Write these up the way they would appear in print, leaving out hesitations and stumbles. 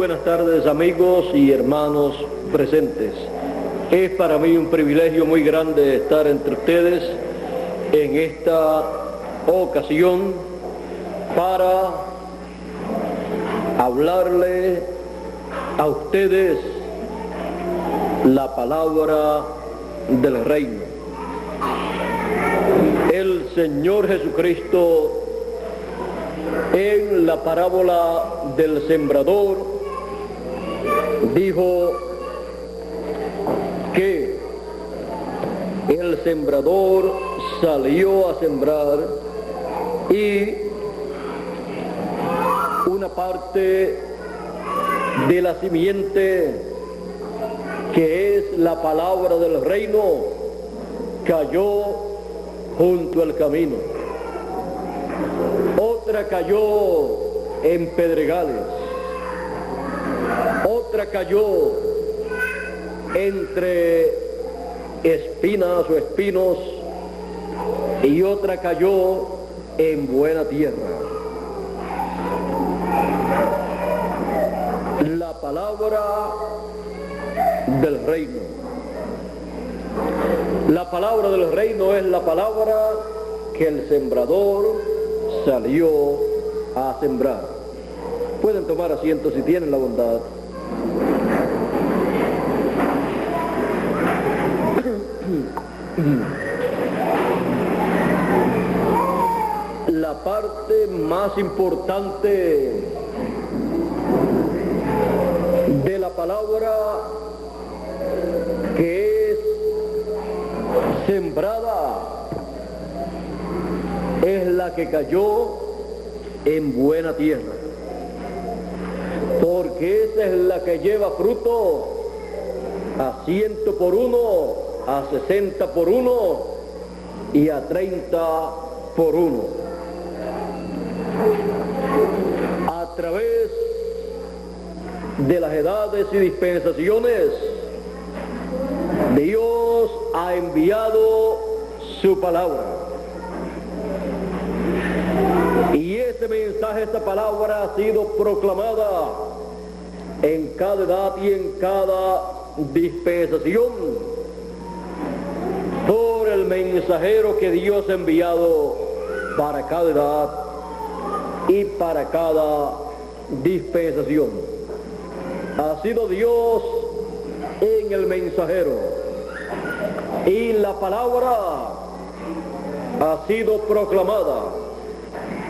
buenas tardes, amigos y hermanos presentes. Es para mí un privilegio muy grande estar entre ustedes en esta ocasión para hablarle a ustedes la palabra del reino. El Señor Jesucristo, en la parábola del sembrador, dijo que el sembrador salió a sembrar y una parte de la simiente, que es la palabra del reino, cayó junto al camino. Otra cayó en pedregales, otra cayó entre espinas o espinos y otra cayó en buena tierra. La palabra del reino. La palabra del reino es la palabra que el sembrador salió a sembrar. Pueden tomar asiento si tienen la bondad. La parte más importante de la palabra que es sembrada es la que cayó en buena tierra, porque esa es la que lleva fruto a 100 por 1, a 60 por 1 y a 30 por 1. A través de las edades y dispensaciones, Dios ha enviado su palabra. Y ese mensaje, esa palabra ha sido proclamada en cada edad y en cada dispensación por el mensajero que Dios ha enviado para cada edad y para cada dispensación. Ha sido Dios en el mensajero y la palabra ha sido proclamada.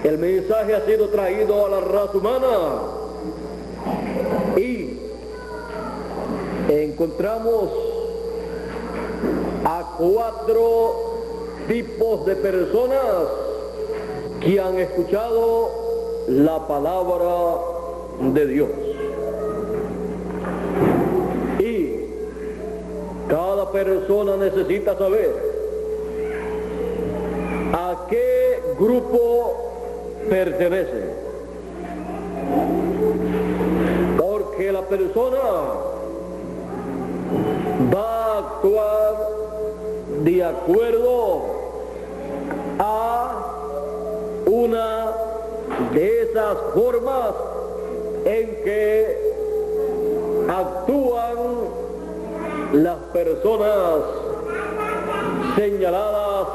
El mensaje ha sido traído a la raza humana y encontramos a 4 tipos de personas que han escuchado la palabra de Dios. Y cada persona necesita saber a qué grupo pertenece, porque la persona va a actuar de acuerdo a una de esas formas en que actúan las personas señaladas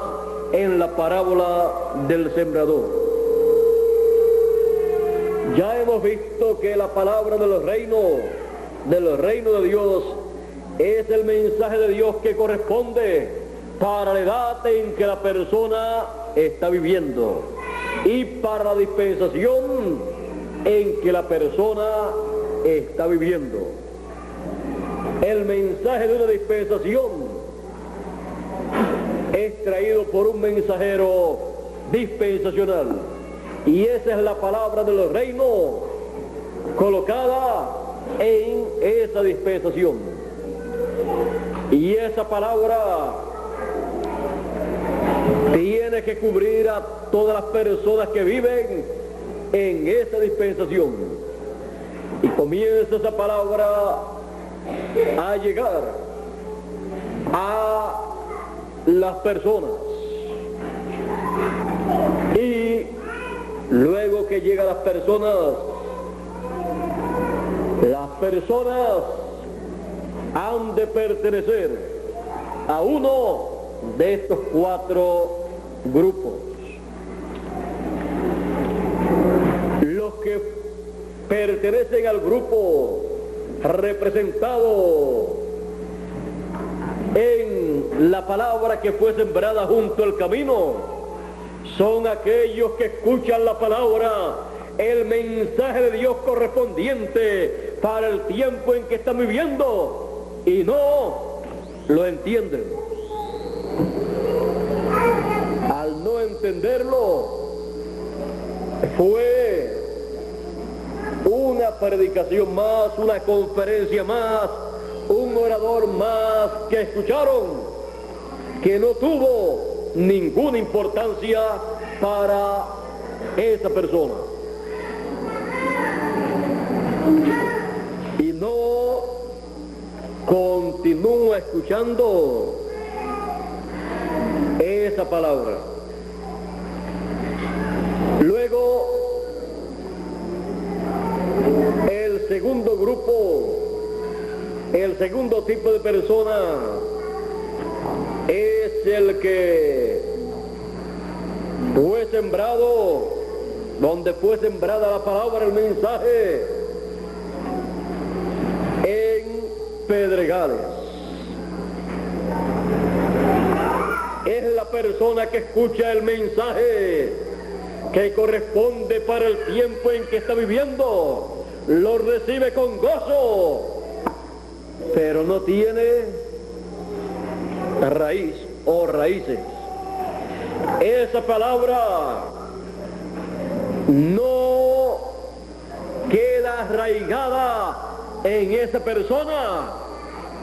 en la parábola del sembrador. Ya hemos visto que la palabra del reino de Dios, es el mensaje de Dios que corresponde para la edad en que la persona está viviendo y para la dispensación en que la persona está viviendo. El mensaje de una dispensación es traído por un mensajero dispensacional. Y esa es la palabra del reino colocada en esa dispensación. Y esa palabra tiene que cubrir a todas las personas que viven en esa dispensación. Y comienza esa palabra a llegar a las personas. Y luego que llega a las personas, Las personas han de pertenecer a uno de estos 4 grupos. Los que pertenecen al grupo representado en la palabra que fue sembrada junto al camino son aquellos que escuchan la palabra, el mensaje de Dios correspondiente para el tiempo en que están viviendo y no lo entienden. Al no entenderlo, fue una predicación más, una conferencia más, un orador más que escucharon, que no tuvo ninguna importancia para esa persona. Y no continúa escuchando esa palabra. Luego, el segundo grupo, el segundo tipo de persona es el que fue sembrado, donde fue sembrada la palabra, el mensaje, en pedregales. Es la persona que escucha el mensaje que corresponde para el tiempo en que está viviendo, lo recibe con gozo, pero no tiene raíz o raíces. Esa palabra no queda arraigada en esa persona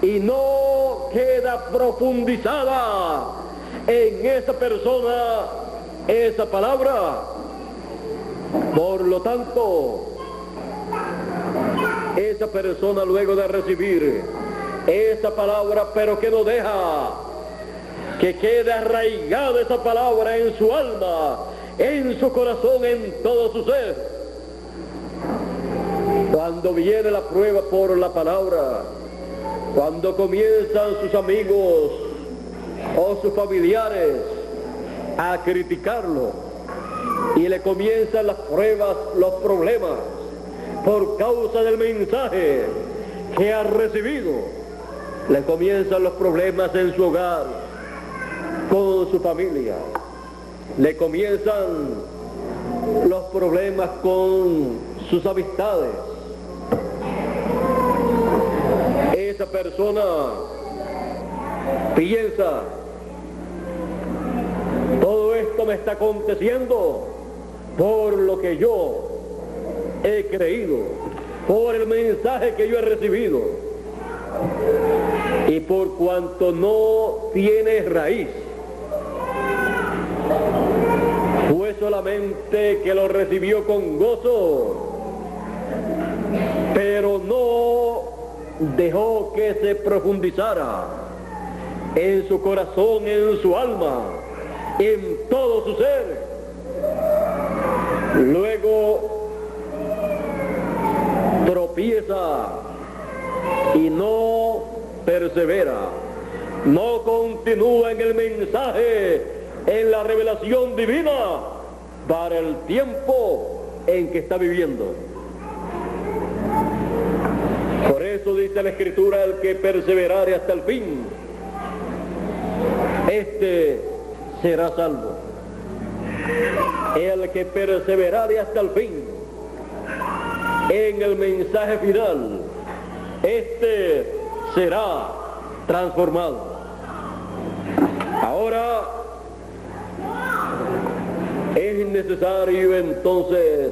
y no queda profundizada en esa persona esa palabra. Por lo tanto, esa persona, luego de recibir esa palabra, pero que no deja que quede arraigada esa palabra en su alma, en su corazón, en todo su ser, cuando viene la prueba por la palabra, cuando comienzan sus amigos o sus familiares a criticarlo y le comienzan las pruebas, los problemas por causa del mensaje que ha recibido, le comienzan los problemas en su hogar, con su familia, le comienzan los problemas con sus amistades. Esa persona piensa: todo esto me está aconteciendo por lo que yo he creído, por el mensaje que yo he recibido, y por cuanto no tiene raíz, fue solamente que lo recibió con gozo, pero no dejó que se profundizara en su corazón, en su alma, en todo su ser. Luego tropieza y no persevera, no continúa en el mensaje, en la revelación divina para el tiempo en que está viviendo. Por eso dice la Escritura: el que perseverare hasta el fin, este será salvo. El que perseverare hasta el fin en el mensaje final, este será transformado. Ahora es necesario entonces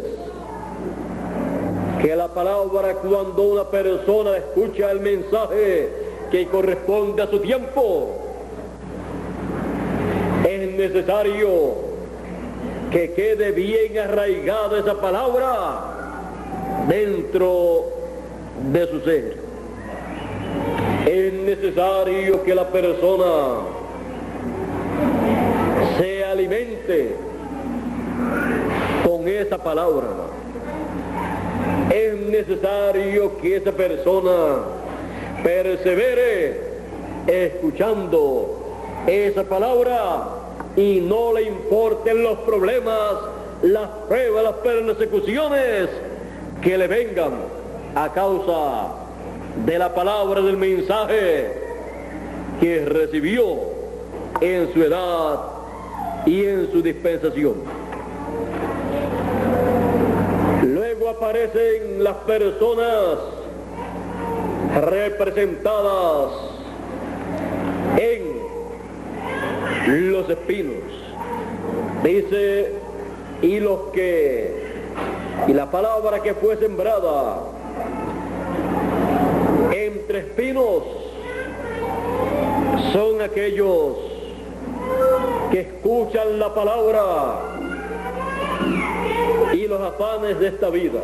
que la palabra, cuando una persona escucha el mensaje que corresponde a su tiempo, es necesario que quede bien arraigada esa palabra dentro de su ser. Es necesario que la persona se alimente con esa palabra. Es necesario que esa persona persevere escuchando esa palabra y no le importen los problemas, las pruebas, las persecuciones que le vengan a causa de la palabra del mensaje que recibió en su edad y en su dispensación. Luego aparecen las personas representadas en los espinos. Dice, y la palabra que fue sembrada entre espinos son aquellos que escuchan la palabra y los afanes de esta vida,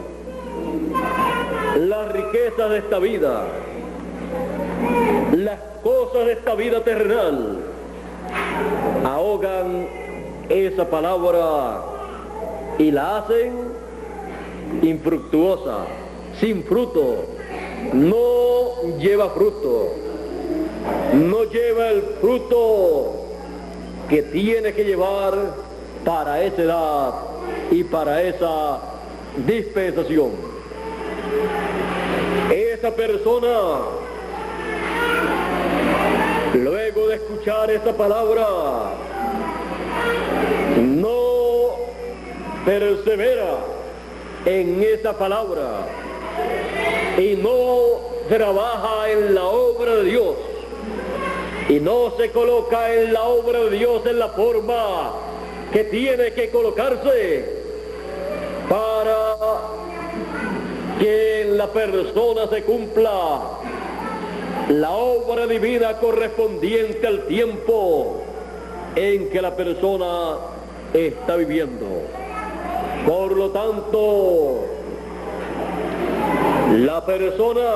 las riquezas de esta vida, las cosas de esta vida terrenal, ahogan esa palabra y la hacen infructuosa, sin fruto. No lleva fruto, no lleva el fruto que tiene que llevar para esa edad y para esa dispensación. Esa persona, luego de escuchar esa palabra, no persevera en esa palabra y no trabaja en la obra de Dios y no se coloca en la obra de Dios en la forma que tiene que colocarse para que en la persona se cumpla la obra divina correspondiente al tiempo en que la persona está viviendo. Por lo tanto, la persona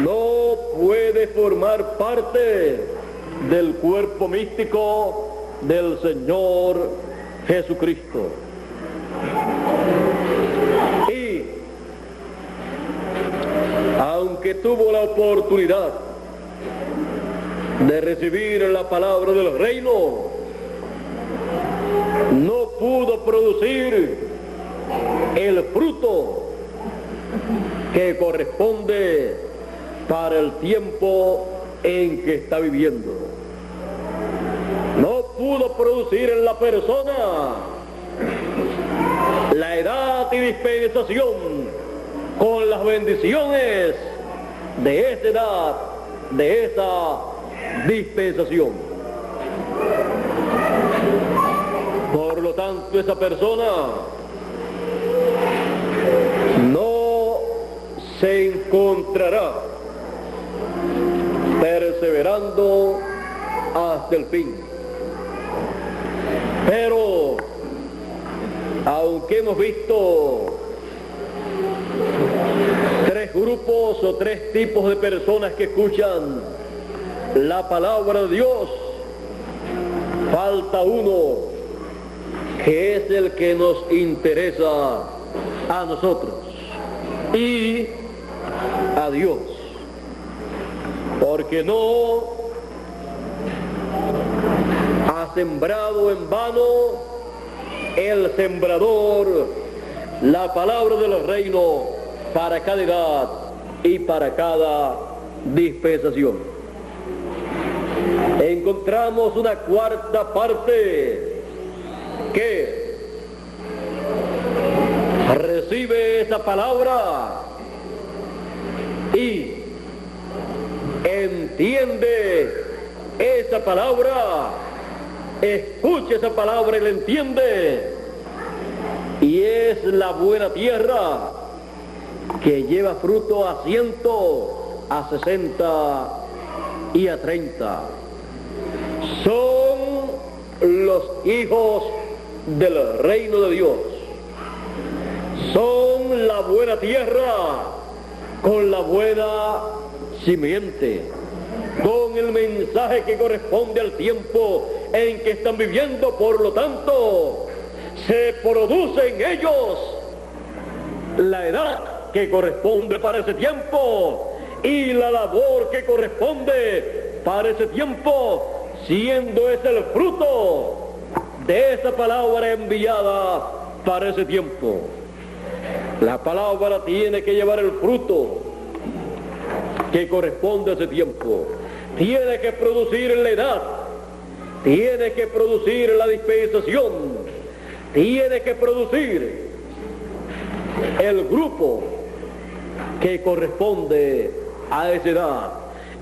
no puede formar parte del cuerpo místico del Señor Jesucristo. Y aunque tuvo la oportunidad de recibir la palabra del reino, no pudo producir el fruto que corresponde para el tiempo en que está viviendo. No pudo producir en la persona la edad y dispensación con las bendiciones de esa edad, de esa dispensación. Por lo tanto, esa persona no se encontrará perseverando hasta el fin. Pero, aunque hemos visto tres grupos o tres tipos de personas que escuchan la palabra de Dios, falta uno que es el que nos interesa a nosotros y a Dios, porque no ha sembrado en vano el sembrador la palabra del reino para cada edad y para cada dispensación. Encontramos una cuarta parte que recibe esa palabra y entiende esa palabra, escucha esa palabra y la entiende, y es la buena tierra que lleva fruto a 100, a 60 y a 30. Son los hijos del reino de Dios. Son la buena tierra con la buena simiente, con el mensaje que corresponde al tiempo en que están viviendo. Por lo tanto, se produce en ellos la edad que corresponde para ese tiempo y la labor que corresponde para ese tiempo, siendo ese el fruto de esa palabra enviada para ese tiempo. La palabra tiene que llevar el fruto que corresponde a ese tiempo. Tiene que producir la edad, tiene que producir la dispensación, tiene que producir el grupo que corresponde a esa edad,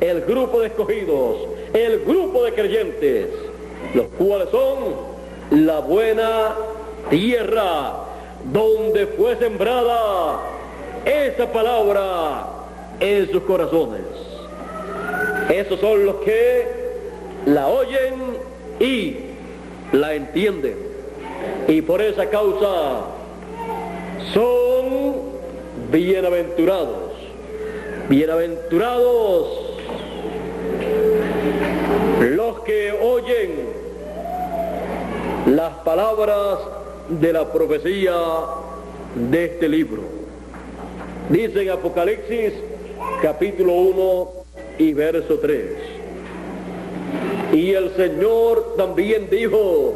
el grupo de escogidos, el grupo de creyentes, los cuales son la buena tierra donde fue sembrada esa palabra en sus corazones. Esos son los que la oyen y la entienden, y por esa causa son bienaventurados. Bienaventurados los que oyen las palabras de la profecía de este libro. Dice en Apocalipsis capítulo 1 y verso 3: y el Señor también dijo: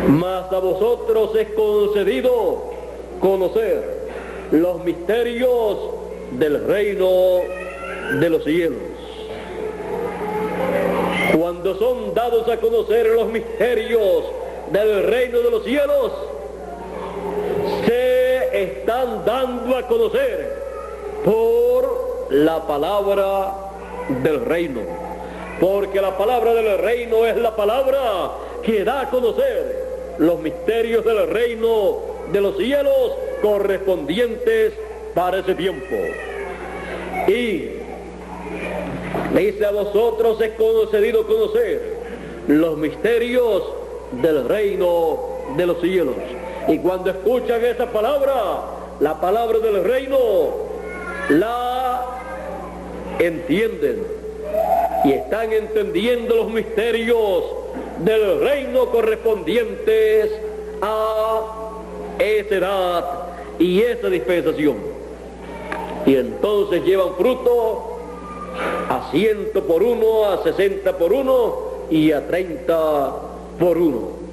mas a vosotros es concedido conocer los misterios del reino de los cielos. Cuando son dados a conocer los misterios del reino de los cielos, se están dando a conocer por la palabra del reino, porque la palabra del reino es la palabra que da a conocer los misterios del reino de los cielos correspondientes para ese tiempo. Y dice: a vosotros es concedido conocer los misterios del reino de los cielos. Y cuando escuchan esa palabra, la palabra del reino, la entienden y están entendiendo los misterios del reino correspondientes a esa edad y esa dispensación. Y entonces llevan fruto a 100 por 1, a 60 por 1 y a 30 por 1.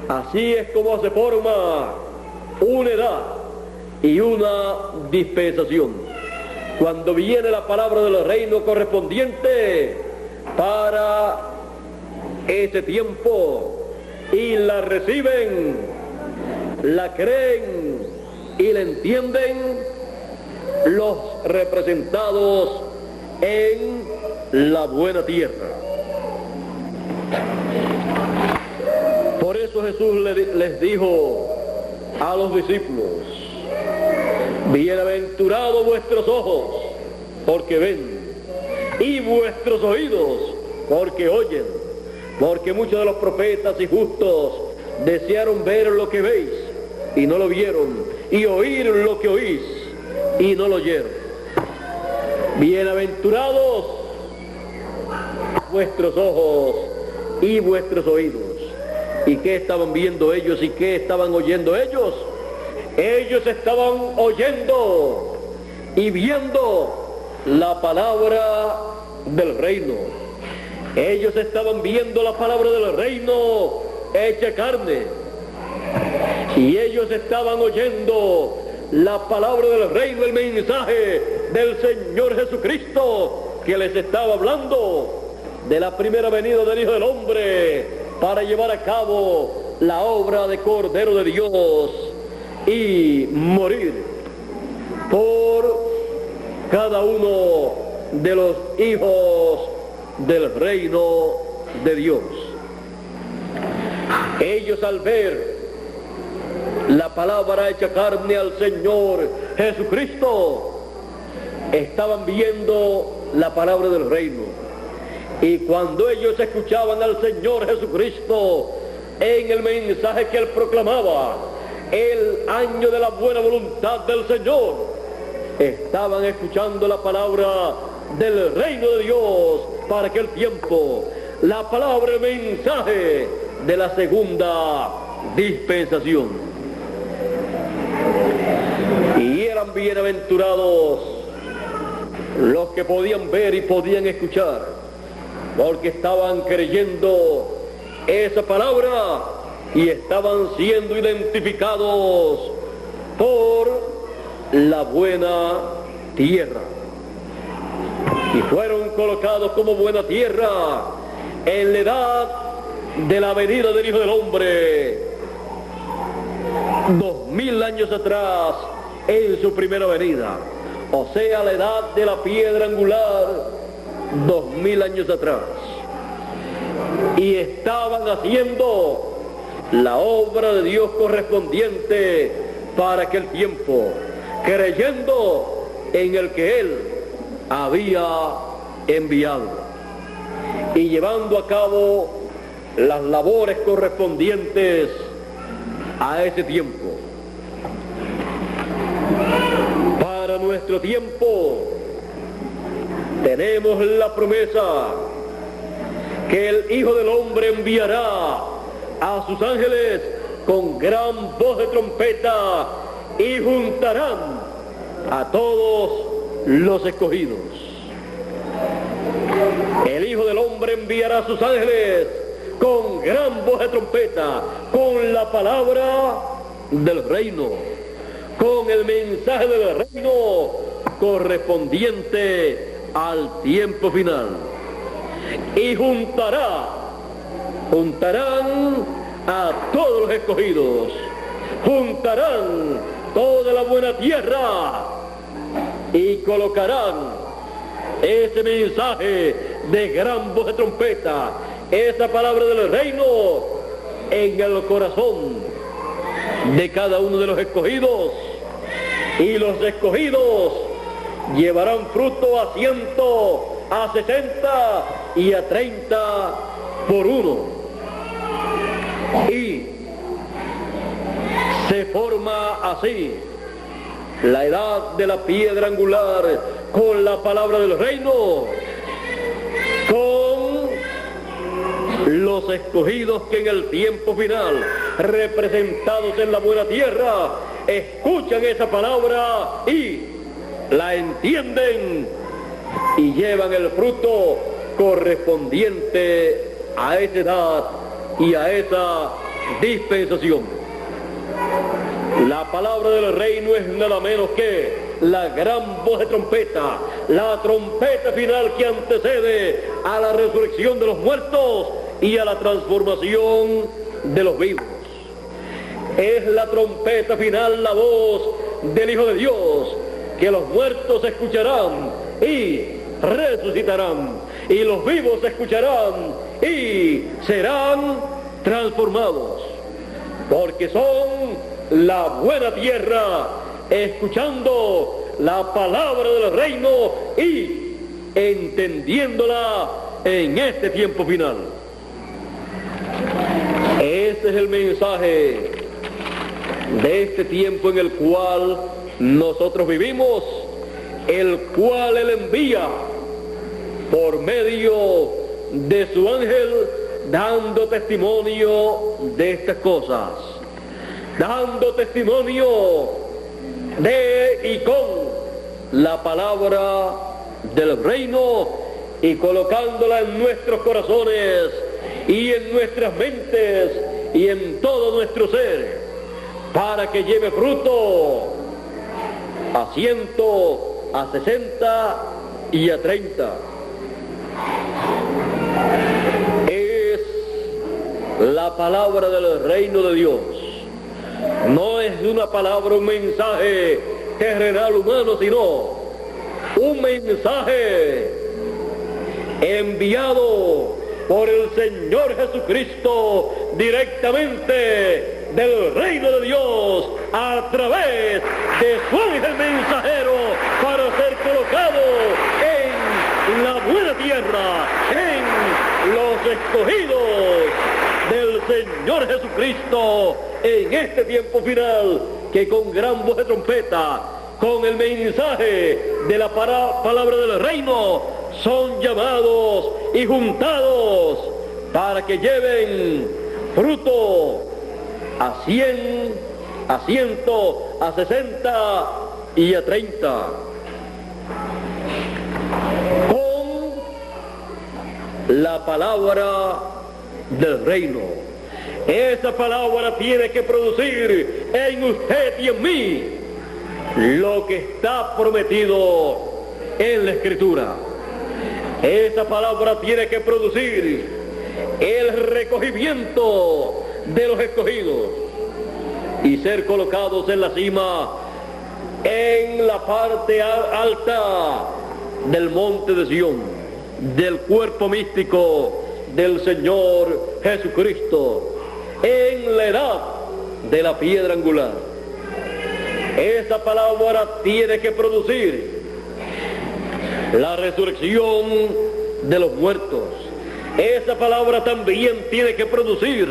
Así es como se forma una edad y una dispensación. Cuando viene la palabra del reino correspondiente para ese tiempo y la reciben, la creen y la entienden los representados en la buena tierra. Por eso Jesús les dijo a los discípulos: bienaventurados vuestros ojos, porque ven, y vuestros oídos, porque oyen, porque muchos de los profetas y justos desearon ver lo que veis y no lo vieron, y oír lo que oís y no lo oyeron. Bienaventurados vuestros ojos y vuestros oídos. ¿Y qué estaban viendo ellos y qué estaban oyendo ellos? Ellos estaban oyendo y viendo la palabra del reino. Ellos estaban viendo la palabra del reino hecha carne. Y ellos estaban oyendo la palabra del reino, el mensaje del Señor Jesucristo, que les estaba hablando de la primera venida del Hijo del Hombre para llevar a cabo la obra de Cordero de Dios y morir por cada uno de los hijos del reino de Dios. Ellos, al ver la palabra hecha carne al Señor Jesucristo, estaban viendo la palabra del reino. Y cuando ellos escuchaban al Señor Jesucristo en el mensaje que Él proclamaba, el año de la buena voluntad del Señor, estaban escuchando la palabra del reino de Dios para aquel tiempo, la palabra, el mensaje de la segunda dispensación. eran bienaventurados los que podían ver y podían escuchar, porque estaban creyendo esa palabra y estaban siendo identificados por la buena tierra. Y fueron colocados como buena tierra en la edad de la venida del Hijo del Hombre, 2000 años atrás, en su primera venida. O sea, la edad de la piedra angular, 2000 años atrás. Y estaban haciendo la obra de Dios correspondiente para aquel tiempo, creyendo en el que Él había enviado y llevando a cabo las labores correspondientes a ese tiempo. Para nuestro tiempo tenemos la promesa que el Hijo del Hombre enviará a sus ángeles con gran voz de trompeta y juntarán a todos los escogidos. El Hijo del Hombre enviará a sus ángeles con gran voz de trompeta, con la palabra del reino, con el mensaje del reino correspondiente al tiempo final. Y juntarán a todos los escogidos, juntarán toda la buena tierra y colocarán ese mensaje de gran voz de trompeta, esa palabra del reino, en el corazón de cada uno de los escogidos. Y los escogidos llevarán fruto a 100, a 60 y a 30 por uno. Y se forma así la edad de la piedra angular con la palabra del reino, con los escogidos que en el tiempo final, representados en la buena tierra, escuchan esa palabra y la entienden y llevan el fruto correspondiente a esa edad y a esa dispensación. La palabra del reino es nada menos que la gran voz de trompeta, la trompeta final que antecede a la resurrección de los muertos y a la transformación de los vivos. Es la trompeta final, la voz del Hijo de Dios, que los muertos escucharán y resucitarán, y los vivos escucharán y serán transformados, porque son la buena tierra, escuchando la palabra del reino y entendiéndola en este tiempo final. Este es el mensaje de este tiempo en el cual nosotros vivimos, el cual Él envía por medio de su ángel, dando testimonio de estas cosas, dando testimonio de y con la palabra del reino y colocándola en nuestros corazones y en nuestras mentes y en todo nuestro ser, para que lleve fruto a 100, a 60 y a 30. Es la palabra del reino de Dios. No es una palabra, un mensaje terrenal humano, sino un mensaje enviado por el Señor Jesucristo directamente del reino de Dios a través de su ángel mensajero para ser colocado en la buena tierra, en los escogidos del Señor Jesucristo en este tiempo final, que con gran voz de trompeta, con el mensaje de la palabra del reino, son llamados y juntados para que lleven fruto a 100, a 100, a 60 y a 30. Con la palabra del reino. Esa palabra tiene que producir en usted y en mí lo que está prometido en la Escritura. Esa palabra tiene que producir el recogimiento de los escogidos y ser colocados en la cima, en la parte alta del monte de Sión, del cuerpo místico del Señor Jesucristo, en la edad de la piedra angular. Esa palabra tiene que producir la resurrección de los muertos. Esa palabra también tiene que producir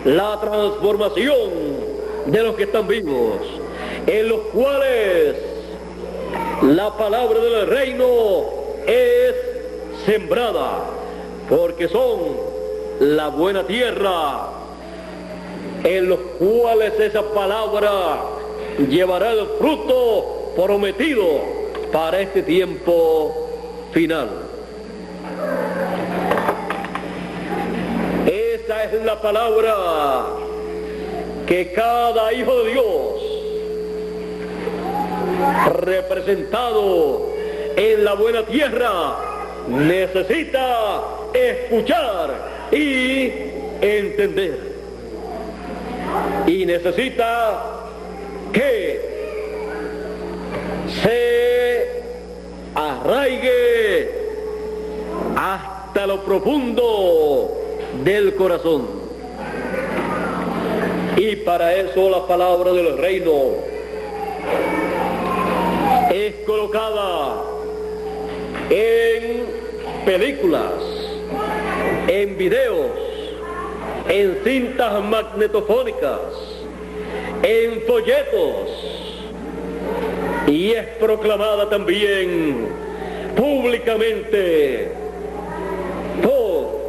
la transformación de los que están vivos, en los cuales la palabra del reino es sembrada, porque son la buena tierra, en los cuales esa palabra llevará el fruto prometido para este tiempo final. Esa es la palabra que cada hijo de Dios, representado en la buena tierra, necesita escuchar y entender. Y necesita que se arraigue hasta lo profundo del corazón. Y para eso la palabra del reino es colocada en películas, en videos, en cintas magnetofónicas, en folletos, y es proclamada también públicamente por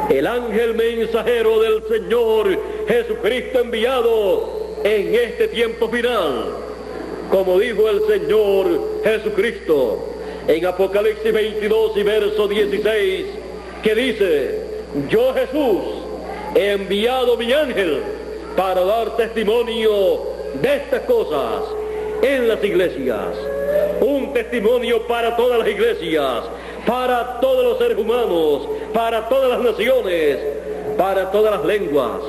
el ángel mensajero del Señor Jesucristo, enviado en este tiempo final, como dijo el Señor Jesucristo en Apocalipsis 22 y verso 16, que dice: yo, Jesús, he enviado mi ángel para dar testimonio de estas cosas en las iglesias. Un testimonio para todas las iglesias, para todos los seres humanos, para todas las naciones, para todas las lenguas,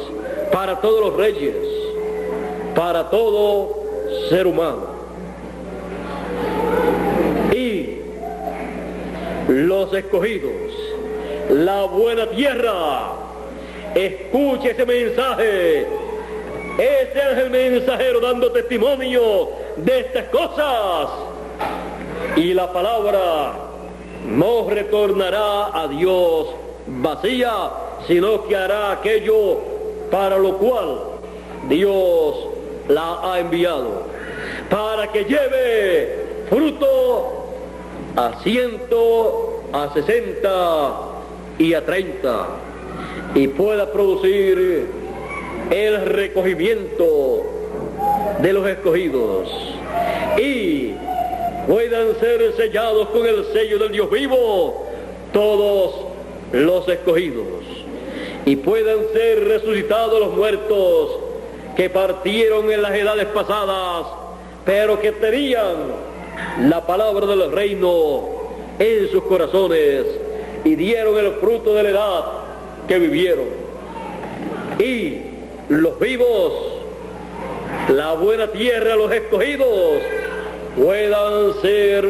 para todos los reyes, para todo ser humano. Y los escogidos, la buena tierra, escuche ese mensaje, ese ángel mensajero dando testimonio de estas cosas, y la palabra no retornará a Dios vacía, sino que hará aquello para lo cual Dios la ha enviado, para que lleve fruto a 100, a 60 y a 30, y pueda producir el recogimiento de los escogidos, y puedan ser sellados con el sello del Dios vivo todos los escogidos, y puedan ser resucitados los muertos que partieron en las edades pasadas, pero que tenían la palabra del reino en sus corazones y dieron el fruto de la edad que vivieron. Y los vivos, la buena tierra, los escogidos, puedan ser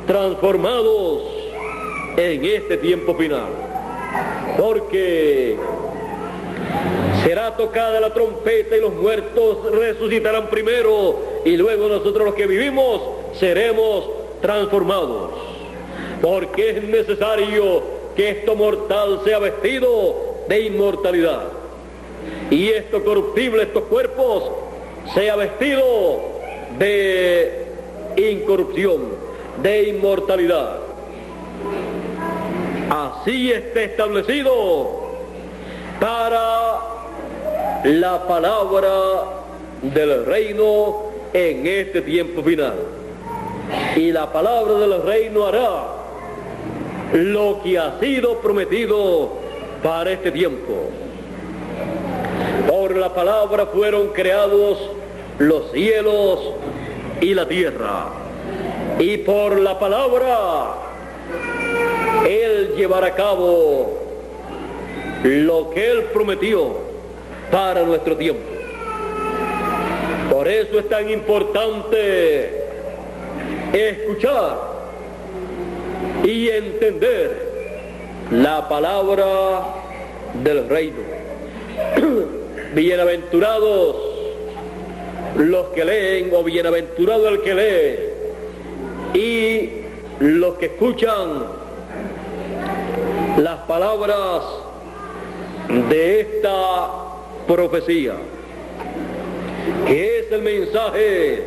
transformados en este tiempo final, porque será tocada la trompeta y los muertos resucitarán primero, y luego nosotros los que vivimos seremos transformados, porque es necesario que esto mortal sea vestido de inmortalidad, y esto corruptible, estos cuerpos, sea vestido de incorrupción, de inmortalidad. Así está establecido para la palabra del reino en este tiempo final. Y la palabra del reino hará lo que ha sido prometido para este tiempo. Por la palabra fueron creados los cielos y la tierra. Y por la palabra Él llevará a cabo lo que Él prometió para nuestro tiempo. Por eso es tan importante escuchar y entender la palabra del reino. Bienaventurados los que leen, o bienaventurado el que lee, y los que escuchan las palabras de esta profecía, que es el mensaje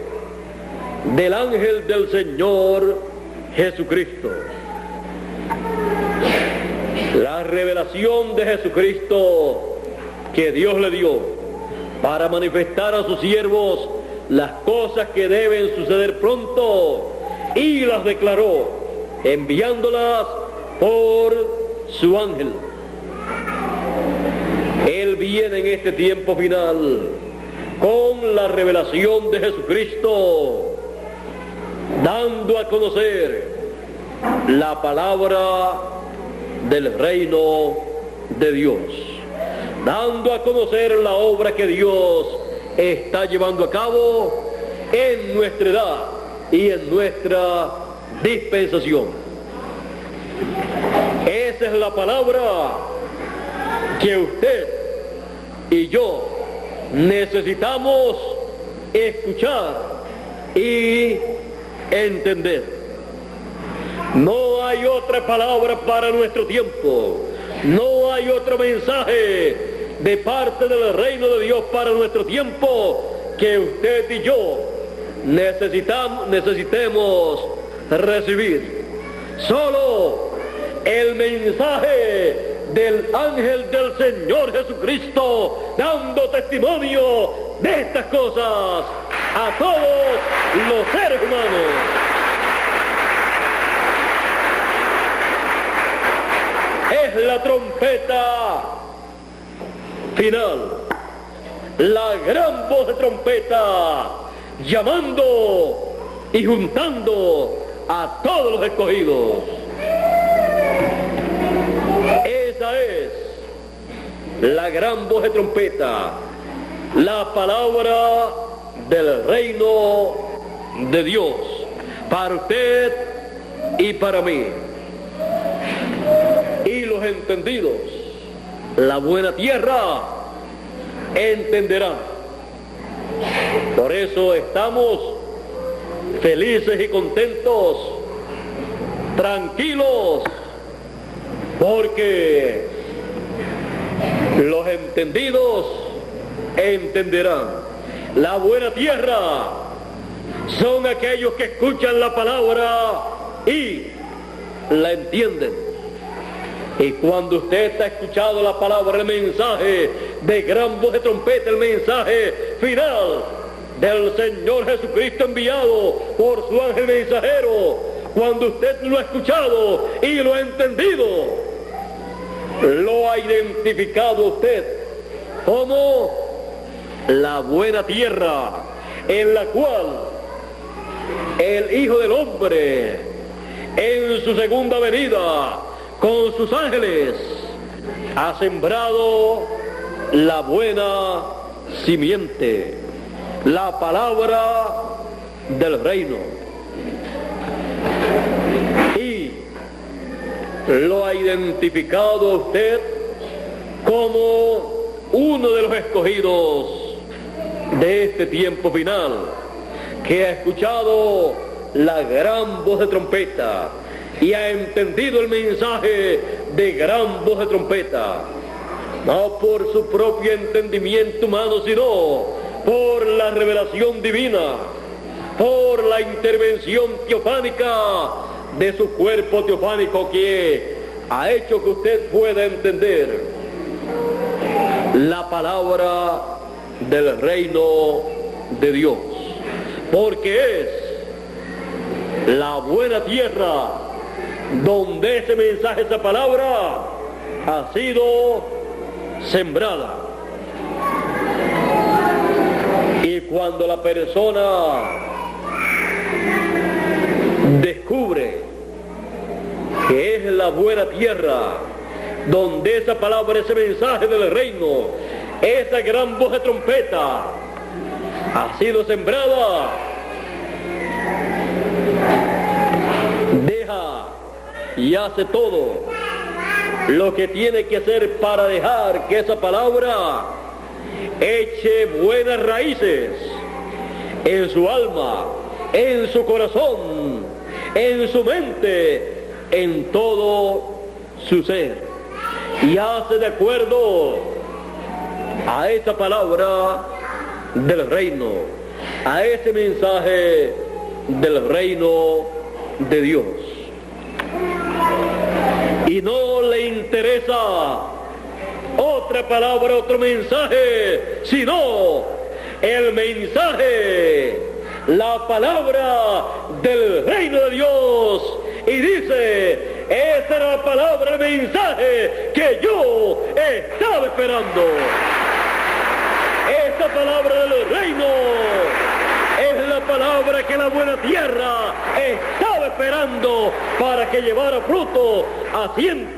del ángel del Señor Jesucristo. La revelación de Jesucristo que Dios le dio para manifestar a sus siervos las cosas que deben suceder pronto, y las declaró enviándolas por su ángel. Él viene en este tiempo final con la revelación de Jesucristo, dando a conocer la palabra del reino de Dios, dando a conocer la obra que Dios está llevando a cabo en nuestra edad y en nuestra dispensación. Esa es la palabra que usted y yo necesitamos escuchar y entender. No hay otra palabra para nuestro tiempo. No hay otro mensaje de parte del reino de Dios para nuestro tiempo que usted y yo necesitemos recibir. Solo el mensaje del ángel del Señor Jesucristo, dando testimonio de estas cosas a todos los seres humanos. Es la trompeta final, la gran voz de trompeta, llamando y juntando a todos los escogidos. Esa es la gran voz de trompeta, la palabra del reino de Dios, para usted y para mí. Y los entendidos, la buena tierra, entenderán. Por eso estamos felices y contentos, tranquilos, porque los entendidos entenderán. La buena tierra son aquellos que escuchan la palabra y la entienden. Y cuando usted ha escuchado la palabra, el mensaje de gran voz de trompeta, el mensaje final del Señor Jesucristo enviado por su ángel mensajero, cuando usted lo ha escuchado y lo ha entendido, lo ha identificado usted como la buena tierra en la cual el Hijo del Hombre en su segunda venida con sus ángeles ha sembrado la buena simiente, la palabra del reino, y lo ha identificado usted como uno de los escogidos de este tiempo final, que ha escuchado la gran voz de trompeta y ha entendido el mensaje de gran voz de trompeta, no por su propio entendimiento humano, sino por la revelación divina, por la intervención teofánica de su cuerpo teofánico, que ha hecho que usted pueda entender la palabra del reino de Dios. porque es la buena tierra donde ese mensaje, esa palabra ha sido sembrada. Y cuando la persona descubre que es la buena tierra donde esa palabra, ese mensaje del reino, esa gran voz de trompeta ha sido sembrada, deja y hace todo lo que tiene que hacer para dejar que esa palabra eche buenas raíces en su alma, en su corazón, en su mente, en todo su ser, y hace de acuerdo a esa palabra del reino, a ese mensaje del reino de Dios. Y no le interesa otra palabra, otro mensaje, sino el mensaje, la palabra del reino de Dios. Y dice, esa era la palabra, el mensaje que yo estaba esperando. Esa palabra del reino es la palabra que la buena tierra estaba esperando para que llevara fruto a 100,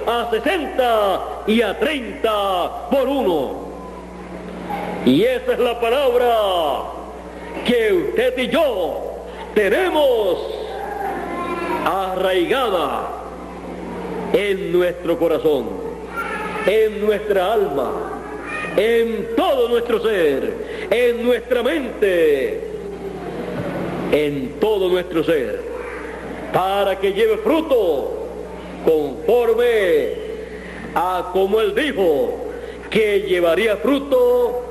a 60 y a 30 por uno. Y esa es la palabra que usted y yo tenemos arraigada en nuestro corazón, en nuestra alma, en todo nuestro ser, en nuestra mente, en todo nuestro ser, para que lleve fruto conforme a como Él dijo que llevaría fruto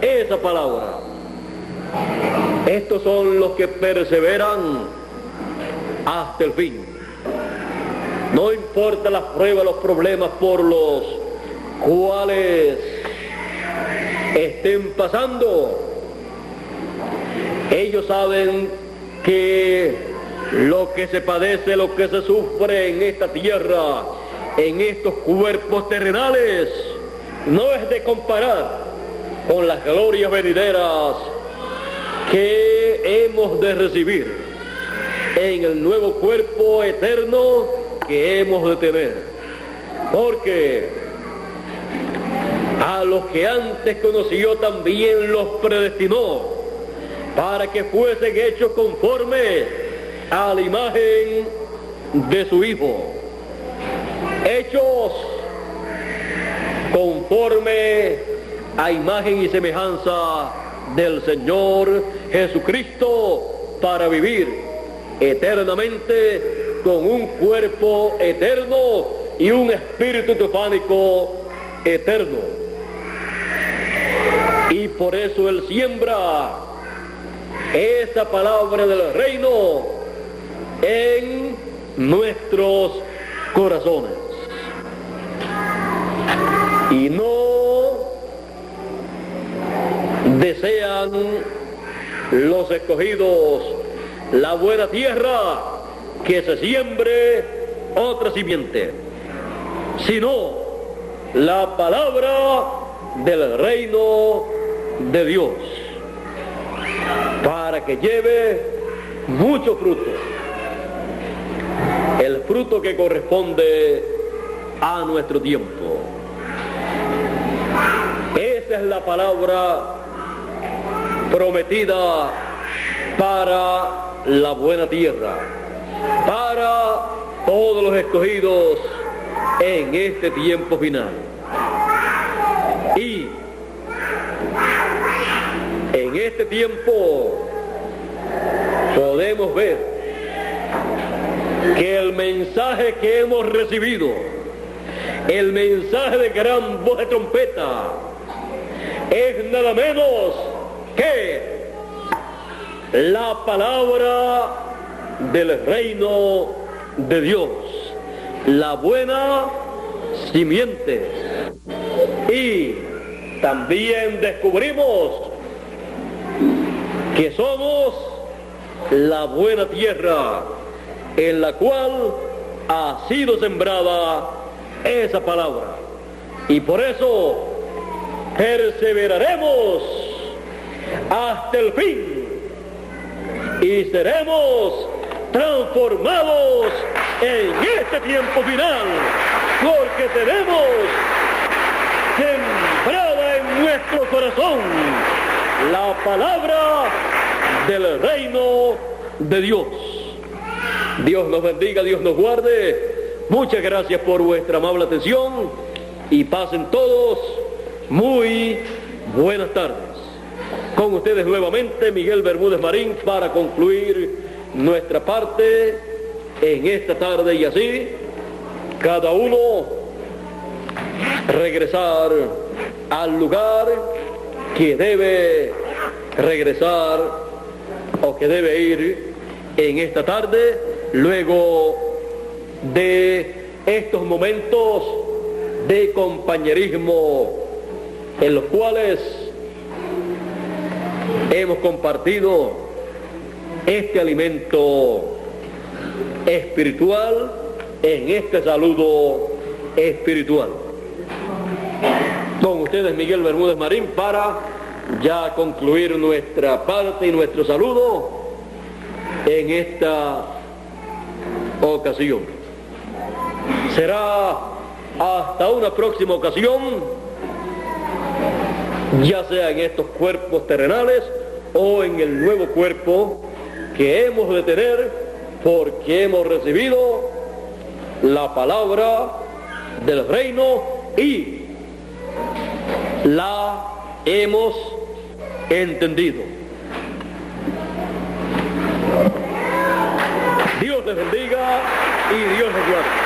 esa palabra. Estos son los que perseveran hasta el fin. No importa las pruebas, los problemas por los cuales estén pasando, ellos saben que lo que se padece, lo que se sufre en esta tierra, en estos cuerpos terrenales, no es de comparar con las glorias venideras que hemos de recibir en el nuevo cuerpo eterno que hemos de tener. Porque a los que antes conoció también los predestinó para que fuesen hechos conforme a la imagen de su Hijo, hechos conforme a imagen y semejanza del Señor Jesucristo, para vivir eternamente con un cuerpo eterno y un espíritu teofánico eterno. Y por eso Él siembra esa palabra del reino en nuestros corazones. Y no desean los escogidos la buena tierra que se siembre otra simiente, sino la palabra del reino de Dios, para que lleve mucho fruto, el fruto que corresponde a nuestro tiempo. Esa es la palabra prometida para la buena tierra, para todos los escogidos en este tiempo final. Y en este tiempo podemos ver que el mensaje que hemos recibido, el mensaje de gran voz de trompeta, es nada menos que la palabra del reino de Dios, la buena simiente. Y también descubrimos que somos la buena tierra en la cual ha sido sembrada esa palabra. Y por eso perseveraremos hasta el fin y seremos transformados en este tiempo final, porque tenemos sembrada en nuestro corazón la palabra del reino de Dios. Dios nos bendiga, Dios nos guarde. Muchas gracias por vuestra amable atención y pasen todos muy buenas tardes. Con ustedes nuevamente Miguel Bermúdez Marín para concluir nuestra parte en esta tarde, y así cada uno regresar al lugar que debe regresar o que debe ir en esta tarde, luego de estos momentos de compañerismo en los cuales hemos compartido este alimento espiritual en este saludo espiritual. Con ustedes Miguel Bermúdez Marín para ya concluir nuestra parte y nuestro saludo en esta ocasión. Será hasta una próxima ocasión, ya sea en estos cuerpos terrenales o en el nuevo cuerpo que hemos de tener, porque hemos recibido la palabra del reino y la hemos entendido. Dios les bendiga y Dios les guarde.